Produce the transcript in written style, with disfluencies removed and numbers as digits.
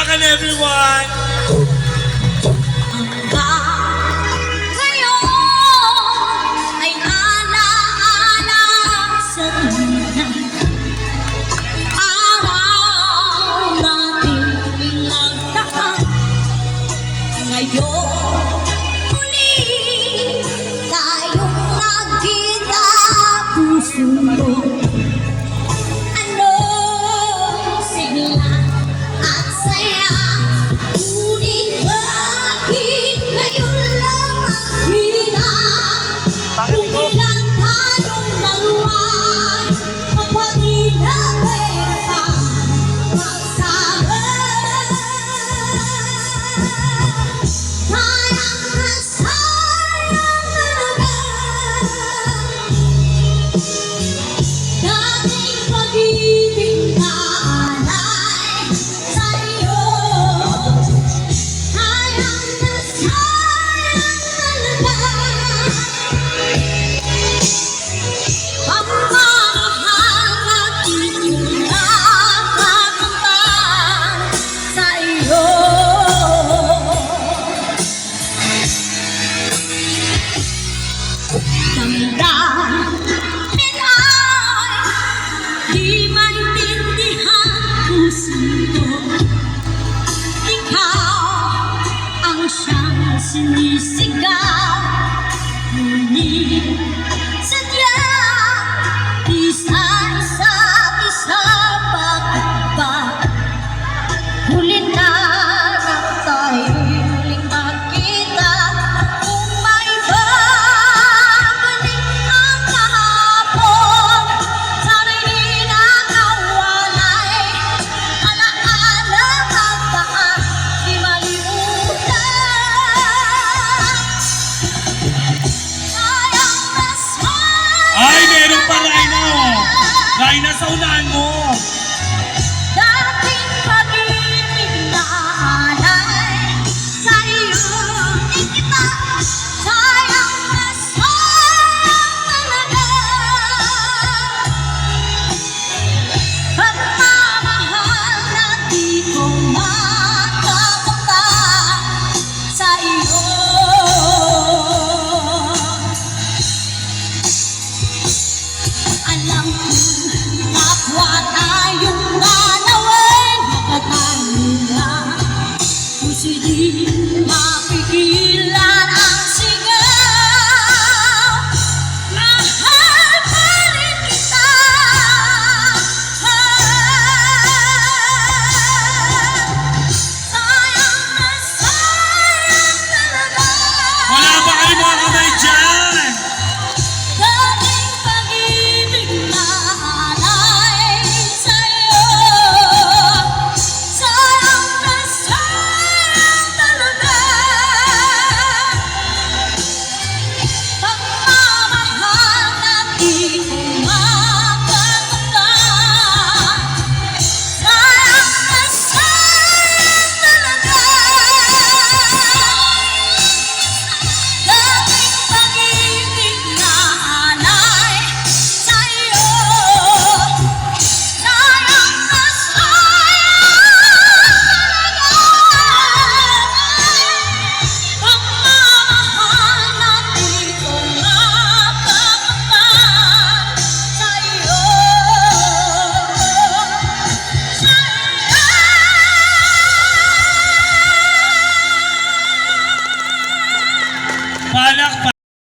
Palakpakan everyone! Ay alaala sa tunay araw natin pinagdaan. Ngayon muli tayong nagkita, puso ko ano sigla at saya. Ngunit bakit ngayon lang makita? Kumilang tayong dalawa, kapatid na pera magsama. Sayang na sayang talaga dating pag-ibig na alay sa'yo. Sayang na sayang talaga ang mahal natin yung nakakamtan sa'yo. Damdamin ay di maintindihan puso ko. Ikaw ang siyang sinisigaw, ngunit sadya isa-isa't isa. Bakit ba huli na lang tayo'y muling magkita? Kung may babalik ang kahapon, sana'y di na nawalay. Alaala at baka di malimutan. Sayang na sayang Ay, meron pa Raina! Raina, sa unahan mo! dating pag-ibig na alay sa'yo. Ikita, sayang na sayang talaga pagmamahal na di ko makakamtan sa'yo. Alam ko kapwa tayong dalawa'y makatanda, puso'y di mapigilan ang sigaw. Mahal pa rin kita. Sayang na sayang talaga Wala ba kayo mga kamay dyan? dating pag-ibig na alay sa'yo. Sayang na sayang talaga pagmamahal na di ko makakamtan. Sayang na sayang talaga dating pag-ibig na alay sa'yo. Sayang na sayang talaga pagmamahal na di ko makakamtan sa'yo. Palakpakan!